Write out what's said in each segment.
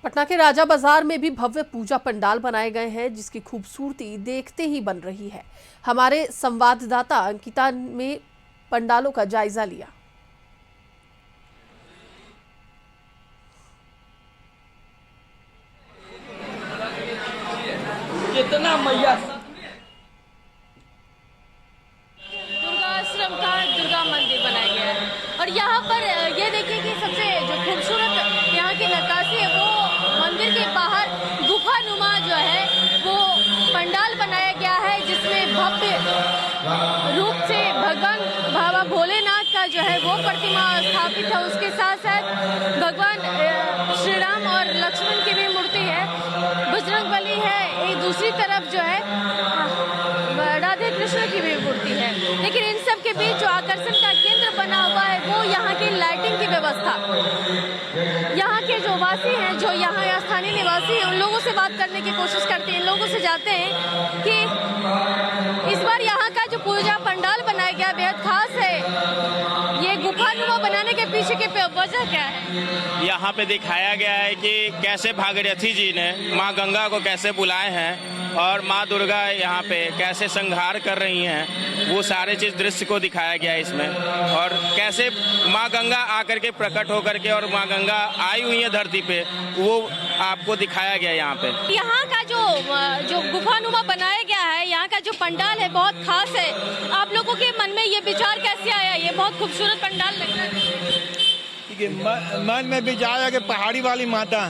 पटना के राजा बाजार में भी भव्य पूजा पंडाल बनाए गए हैं, जिसकी खूबसूरती देखते ही बन रही है। हमारे संवाददाता अंकिता ने पंडालों का जायजा लिया। कितना मैया दुर्गा आश्रम का दुर्गा मंदिर बनाया गया है और यहाँ पर ये देखिए कि सबसे जो खूबसूरत यहाँ की नक्काशी है वो मंदिर के बाहर गुफा नुमा जो है वो पंडाल बनाया गया है, जिसमें भव्य रूप से भगवान बाबा भोलेनाथ का जो है वो प्रतिमा स्थापित है। उसके साथ साथ भगवान श्री राम और लक्ष्मण की भी मूर्ति है, बजरंगबली है, एक दूसरी तरफ जो है राधे कृष्ण की भी मूर्ति है। लेकिन इन सब के बीच जो आकर्षण का केंद्र बना हुआ है वो यहाँ की लाइटिंग की व्यवस्था। यहाँ के जो वासी हैं, जो यहाँ स्थानीय निवासी हैं, उन लोगों से बात करने की कोशिश करते हैं। इन लोगों से जानते हैं कि इस बार यहाँ का जो पूजा पंडाल बनाया गया बेहद खास है। ये गुफानुमा बनाने के पीछे की वजह क्या है? यहाँ पे दिखाया गया है कि कैसे भागीरथी जी ने माँ गंगा को कैसे बुलाए हैं और माँ दुर्गा यहाँ पे कैसे संहार कर रही हैं, वो सारे चीज़ दृश्य को दिखाया गया है इसमें। और कैसे माँ गंगा आकर के प्रकट होकर के और माँ गंगा आई हुई है धरती पे, वो आपको दिखाया गया यहाँ पे। यहाँ का जो गुफानुमा बनाया गया है, यहाँ का जो पंडाल है बहुत खास है। आप लोगों के मन में ये विचार कैसे आया? ये बहुत खूबसूरत पंडाल लग रहा है। मन में विचार है कि पहाड़ी वाली माता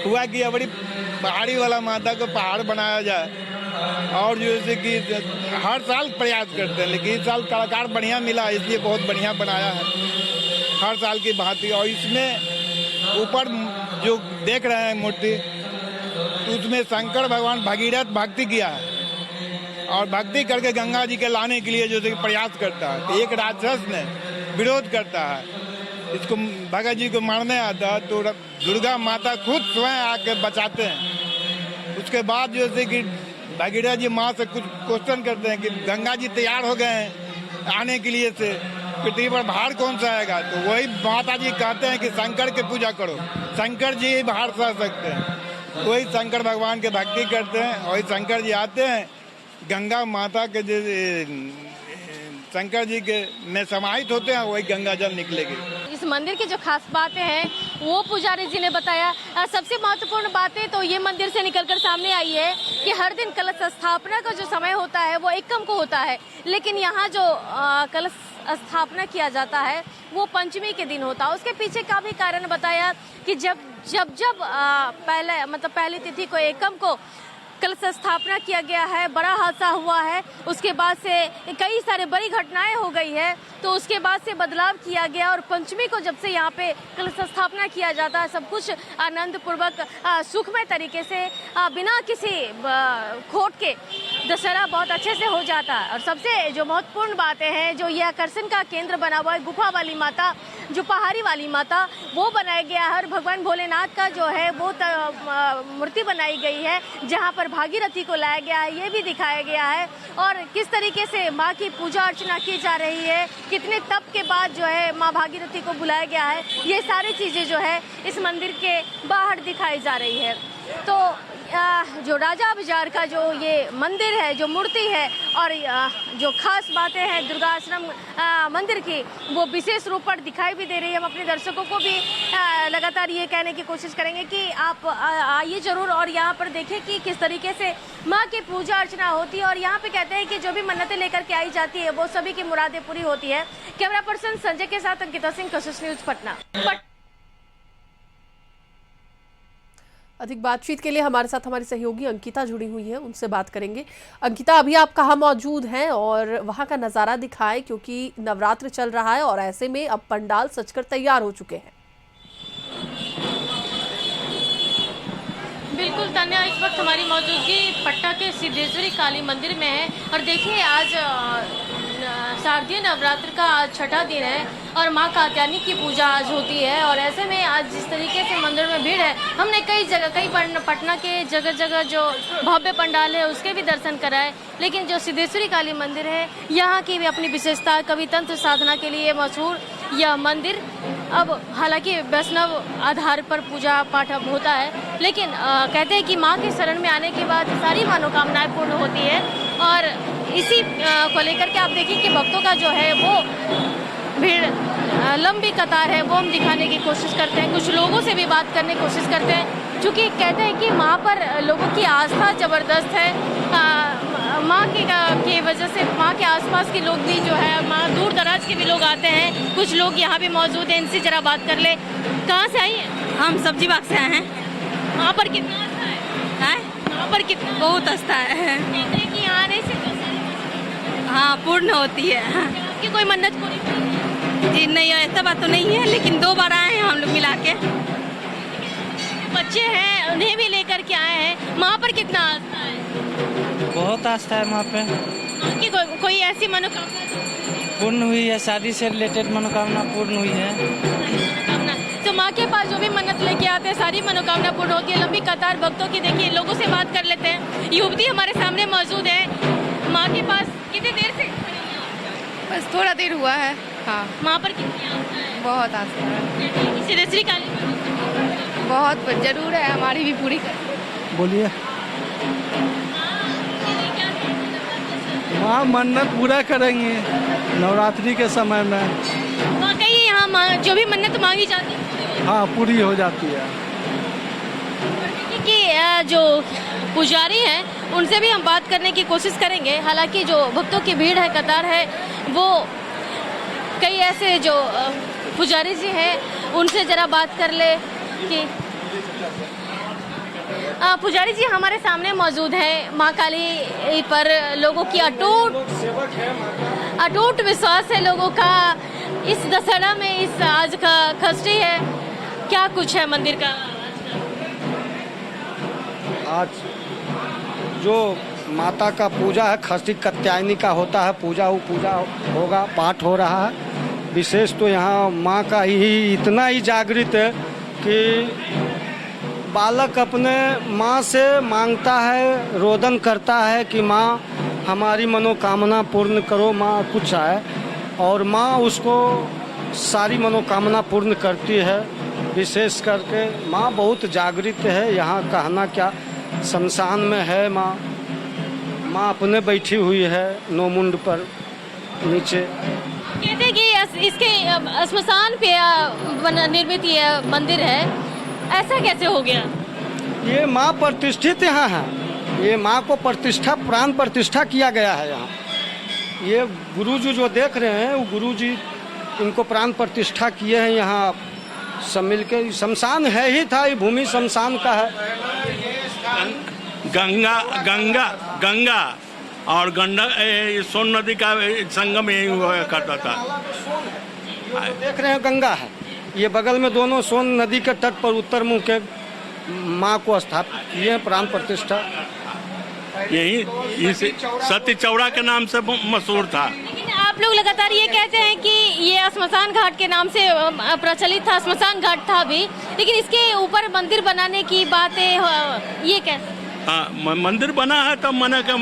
हुआ कि बड़ी पहाड़ी वाला माता को पहाड़ बनाया जाए, और जैसे कि हर साल प्रयास करते हैं, लेकिन इस साल कलाकार बढ़िया मिला, इसलिए बहुत बढ़िया बनाया है हर साल की भांति। और इसमें ऊपर जो देख रहे हैं मूर्ति, उसमें शंकर भगवान भगीरथ भक्ति किया है और भक्ति करके गंगा जी के लाने के लिए जो प्रयास करता है। तो एक राक्षस ने विरोध करता है, इसको भगत जी को मारने आता है, तो दुर्गा माता खुद स्वयं आके बचाते हैं। उसके बाद जैसे कि भगीरथ जी माँ से कुछ क्वेश्चन करते हैं कि गंगा जी तैयार हो गए हैं आने के लिए से, पृथ्वी पर बाहर कौन सा आएगा? तो वही माता जी कहते हैं कि शंकर की पूजा करो, शंकर जी ही बाहर से आ सकते हैं। वही शंकर भगवान के भक्ति करते हैं, वही शंकर जी आते हैं, गंगा माता के जो शंकर जी के में समाहित होते हैं, वही गंगा जल निकलेगी। इस मंदिर की जो खास बातें हैं वो पुजारी जी ने बताया। सबसे महत्वपूर्ण बातें तो ये मंदिर से निकलकर सामने आई है कि हर दिन कलश स्थापना का जो समय होता है वो एकम को होता है, लेकिन यहाँ जो कलश स्थापना किया जाता है वो पंचमी के दिन होता है। उसके पीछे का भी कारण बताया कि जब पहली तिथि को एकम को कलश स्थापना किया गया है, बड़ा हादसा हुआ है, उसके बाद से कई सारे बड़ी घटनाएं हो गई है, तो उसके बाद से बदलाव किया गया और पंचमी को जब से यहाँ पे कलश स्थापना किया जाता है, सब कुछ आनंद पूर्वक सुखमय तरीके से बिना किसी खोट के दशहरा बहुत अच्छे से हो जाता है। और सबसे जो महत्वपूर्ण बातें हैं, जो ये आकर्षण का केंद्र बना हुआ है, गुफा वाली माता, जो पहाड़ी वाली माता, वो बनाया गया है और भगवान भोलेनाथ का जो है वो मूर्ति बनाई गई है, जहाँ पर भागीरथी को लाया गया है, ये भी दिखाया गया है। और किस तरीके से माँ की पूजा अर्चना की जा रही है, कितने तप के बाद जो है माँ भागीरथी को बुलाया गया है, ये सारी चीज़ें जो है इस मंदिर के बाहर दिखाई जा रही है। तो जो राजा बाजार का जो ये मंदिर है, जो मूर्ति है और जो खास बातें हैं दुर्गा आश्रम मंदिर की, वो विशेष रूप पर दिखाई भी दे रही है। हम अपने दर्शकों को भी लगातार ये कहने की कोशिश करेंगे कि आप आइए जरूर और यहाँ पर देखें कि किस तरीके से माँ की पूजा अर्चना होती है। और यहाँ पे कहते हैं कि जो भी मन्नतें लेकर के आई जाती है वो सभी की मुरादें पूरी होती है। कैमरा पर्सन संजय के साथ अंकिता सिंह, कशिश न्यूज, पटना। अधिक बातचीत के लिए हमारे साथ हमारी सहयोगी अंकिता जुड़ी हुई है, उनसे बात करेंगे। अंकिता, अभी आप कहाँ मौजूद हैं और वहाँ का नज़ारा दिखाएं, क्योंकि नवरात्र चल रहा है और ऐसे में अब पंडाल सजकर तैयार हो चुके हैं। बिल्कुल तन्या, इस वक्त हमारी मौजूदगी पटना के सिद्धेश्वरी काली मंदिर में है और देखिए आज शारदीय नवरात्र का आज छठा दिन है और माँ कात्यायनी की पूजा आज होती है। और ऐसे में आज जिस तरीके से मंदिर में भीड़ है, हमने कई पटना के जगह जगह जो भव्य पंडाल है उसके भी दर्शन कराए, लेकिन जो सिद्धेश्वरी काली मंदिर है यहाँ की भी अपनी विशेषता, कवि तंत्र साधना के लिए मशहूर यह मंदिर अब हालांकि वैष्णव आधार पर पूजा पाठ अब होता है, लेकिन कहते हैं कि माँ के शरण में आने के बाद सारी मनोकामनाएं पूर्ण होती है। और इसी को लेकर के आप देखिए कि भक्तों का जो है वो भीड़, लंबी कतार है, वो हम दिखाने की कोशिश करते हैं। कुछ लोगों से भी बात करने की कोशिश करते हैं, क्योंकि कहते हैं कि माँ पर लोगों की आस्था ज़बरदस्त है। माँ की वजह से माँ के आसपास के लोग भी जो है, माँ दूर दराज के भी लोग आते हैं। कुछ लोग यहाँ पे मौजूद हैं, इनसे जरा बात कर ले। कहाँ से आई हैं? हम सब्जी बाग से आए हैं। वहाँ पर कितना आस्था है? वहाँ पर कितना बहुत आस्था है। कहते हैं कि यहाँ आने से हाँ, पूर्ण होती है। आपकी कोई मन्नत पूरी हुई है? जी नहीं, ऐसा बात तो नहीं है, लेकिन 2 बार आए हैं हम लोग मिला के। बच्चे हैं, उन्हें भी लेकर के आए हैं। माँ पर कितना आस्था है? बहुत आस्था है वहाँ पे। माँ की कोई ऐसी मनोकामना पूर्ण हुई है, शादी से रिलेटेड मनोकामना पूर्ण हुई है। मनोकामना तो माँ के पास जो भी मन्नत लेके आते हैं सारी मनोकामना पूर्ण होती है। लंबी कतार भक्तों की देखिए, लोगों से बात कर लेते हैं। युवती हमारे सामने मौजूद है। माँ के पास कितनी देर से? बस थोड़ा देर हुआ है। हाँ, माँ पर कितनी आस्था है? बहुत आस्था है। श्री काली बहुत जरूर है, हमारी भी पूरी कर। बोलिए। माँ मन्नत पूरा करेंगी नवरात्रि के समय में। वाकई यहाँ जो भी मन्नत मांगी जाती है हाँ, पूरी हो जाती है। कि जो पुजारी हैं उनसे भी हम बात करने की कोशिश करेंगे। हालांकि जो भक्तों की भीड़ है, कतार है, वो कई ऐसे जो पुजारी जी हैं उनसे जरा बात कर ले कि पुजारी जी हमारे सामने मौजूद हैं। माँ काली पर लोगों की अटूट विश्वास है लोगों का। इस दशहरा में, इस आज का षष्ठी है, क्या कुछ है मंदिर का? आज जो माता का पूजा है, षष्ठी कात्यायनी का होता है, पूजा होगा, पाठ हो रहा है। विशेष तो यहाँ माँ का ही इतना ही जागृत है कि बालक अपने माँ से मांगता है, रोदन करता है कि माँ हमारी मनोकामना पूर्ण करो, माँ कुछ है, और माँ उसको सारी मनोकामना पूर्ण करती है। विशेष करके माँ बहुत जागृत है। यहाँ कहना क्या, शमशान में है माँ। माँ अपने बैठी हुई है नौमुंड पर नीचे। कहते हैं कि इसके श्मशान पे निर्मित ये मंदिर है, ऐसा कैसे हो गया? ये माँ प्रतिष्ठित यहाँ है। ये माँ को प्रतिष्ठा, प्राण प्रतिष्ठा किया गया है यहाँ। ये गुरुजी जो देख रहे हैं, वो गुरुजी इनको प्राण प्रतिष्ठा किए हैं यहाँ सब मिलके। शमशान है ही था, ये भूमि शमशान का है। गंगा और गंडक सोन नदी का संगम यही हुआ करता था। देख रहे हैं गंगा है, ये बगल में दोनों सोन नदी के तट पर उत्तर मुख के माँ को स्थापित किए हैं, प्राण प्रतिष्ठा। यही सती चौड़ा के नाम से मशहूर था। लेकिन आप लोग लगातार ये कहते हैं कि ये श्मशान घाट के नाम से प्रचलित था, श्मशान घाट था भी, लेकिन इसके ऊपर मंदिर बनाने की बातें ये कैसे? हाँ, मंदिर बना है तो मना के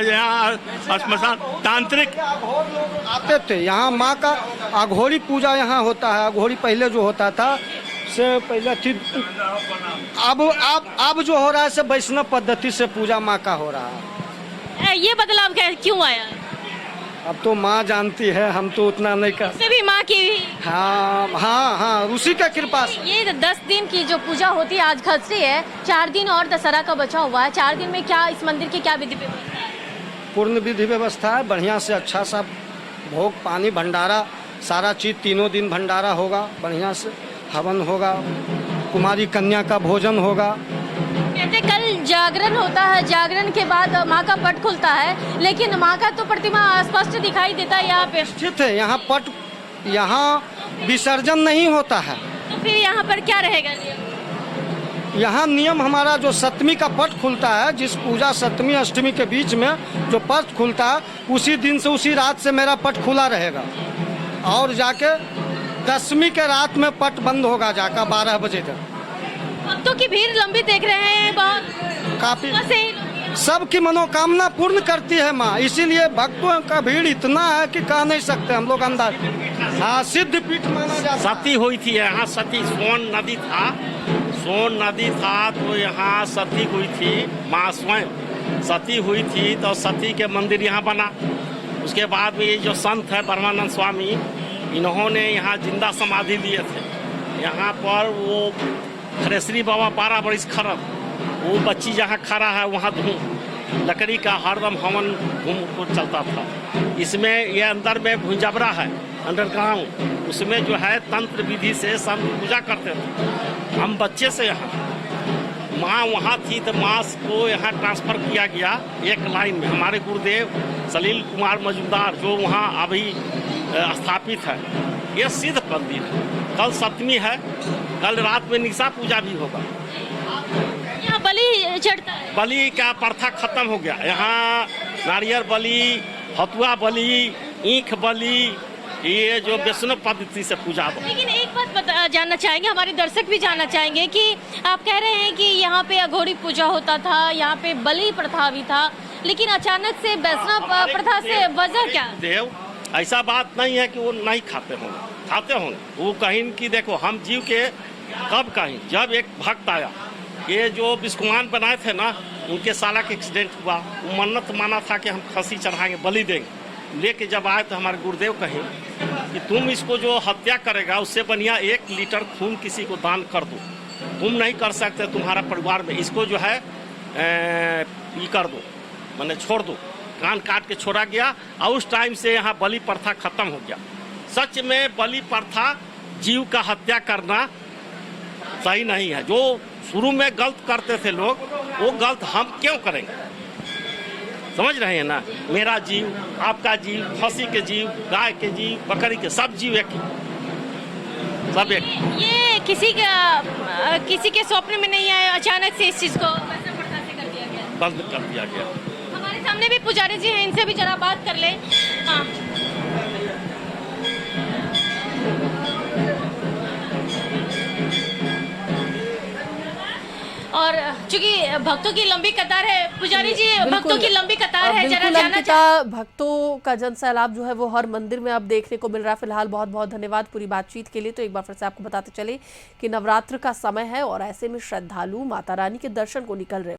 यहाँ श्मशान तांत्रिक आते थे। यहाँ माँ का अघोरी पूजा यहाँ होता है। अघोरी पहले जो होता था से पहले थी, अब जो हो रहा है से वैष्णव पद्धति से पूजा माँ का हो रहा है। ये बदलाव क्यों आया? अब तो माँ जानती है, हम तो उतना नहीं कर। इससे भी माँ की हाँ, उसी का कृपा से। ये 10 दिन की जो पूजा होती है, आज षष्ठी है, 4 दिन और दशहरा का बचा हुआ है। 4 दिन में क्या इस मंदिर की क्या विधि व्यवस्था है? पूर्ण विधि व्यवस्था है, बढ़िया से अच्छा सा भोग पानी भंडारा सारा चीज, 3 दिन भंडारा होगा, बढ़िया से हवन होगा, कुमारी कन्या का भोजन होगा। कहते कल जागरण होता है, जागरण के बाद माँ का पट खुलता है, लेकिन माँ का तो प्रतिमा स्पष्ट दिखाई देता है यहाँ पे। स्थित है यहाँ पट, यहाँ विसर्जन नहीं होता है। तो फिर यहाँ पर क्या रहेगा? यहाँ नियम हमारा जो सप्तमी का पट खुलता है, जिस पूजा सप्तमी अष्टमी के बीच में जो पट खुलता है, उसी दिन से उसी रात से मेरा पट खुला रहेगा, और जाके 10वीं के रात में पट बंद होगा जाकर 12 बजे तक। भक्तों की भीड़ लंबी देख रहे हैं, बहुत काफी सबकी मनोकामना पूर्ण करती है माँ, इसीलिए भक्तों का भीड़ इतना है कि कह नहीं सकते हम लोग अंदाज। हाँ, सिद्ध पीठ माना जाता है। सती हुई थी यहाँ, सती सोन नदी था तो यहाँ सती हुई थी, माँ स्वयं सती हुई थी तो सती के मंदिर यहाँ बना। उसके बाद में ये जो संत है परमानंद स्वामी, इन्होंने यहाँ जिंदा समाधि लिए थे। यहाँ पर वो खरेश्वरी बाबा 12 बरिस खरब, वो बच्ची जहाँ खड़ा है वहाँ धूम लकड़ी का हरदम हवन धूम को चलता था। इसमें ये अंदर में भुंजबरा है अंडरग्राउंड, उसमें जो है तंत्र विधि से संत पूजा करते थे। हम बच्चे से यहाँ माँ वहाँ थी तो माँ को यहाँ ट्रांसफ़र किया गया एक लाइन में। हमारे गुरुदेव सलील कुमार मजूमदार जो वहाँ अभी स्थापित है, ये सिद्ध मंदिर है। कल सप्तमी है, कल रात में निशा पूजा भी होगा। यहाँ बलि चढ़ता है। बलि का प्रथा खत्म हो गया। यहाँ नारियल बलि, हथुआ बलि, ईख बलि, ये जो वैष्णव पद्धति से पूजा हो। लेकिन एक बात जानना चाहेंगे, हमारे दर्शक भी जानना चाहेंगे कि आप कह रहे हैं कि यहाँ पे अघोरी पूजा होता था, यहाँ पे बलि प्रथा भी था, लेकिन अचानक से वैष्णव प्रथा से वजह क्या? देव ऐसा बात नहीं है कि वो नहीं खाते होंगे। वो कहीं कि देखो हम जीव के कब कहीं जब एक भक्त आया, ये जो बिस्कुमान बनाए थे ना, उनके साला के एक्सीडेंट हुआ, वो मन्नत माना था कि हम खसी चढ़ाएंगे, बलि देंगे। लेके जब आए तो हमारे गुरुदेव कहे कि तुम इसको जो हत्या करेगा उससे बढ़िया 1 लीटर खून किसी को दान कर दो। तुम नहीं कर सकते तुम्हारा परिवार में, इसको जो है ये कर दो, मैंने छोड़ दो। कान काट के छोड़ा गया और उस टाइम से यहाँ बलि प्रथा खत्म हो गया। सच में बलि प्रथा, जीव का हत्या करना सही नहीं है। जो शुरू में गलत करते थे लोग, वो गलत हम क्यों करेंगे? समझ रहे हैं ना? मेरा जीव, आपका जीव, खसी के जीव, गाय के जीव, बकरी के, सब जीव एक ही, सब एक। ये किसी के स्वप्न में नहीं आया, अचानक से इस चीज को वैसा प्रथा से कर दिया गया, बंद कर दिया गया। हमारे सामने भी पुजारी जी हैं, इनसे भी जरा बात कर ले। हाँ, और चूंकि भक्तों की लंबी कतार है, पुजारी जी भक्तों की लंबी कतार है, जरा जानना अंकिता, भक्तों का जन सैलाब जो है वो हर मंदिर में अब देखने को मिल रहा है। फिलहाल बहुत बहुत धन्यवाद पूरी बातचीत के लिए। तो एक बार फिर से आपको बताते चले कि नवरात्र का समय है और ऐसे में श्रद्धालु माता रानी के दर्शन को निकल रहे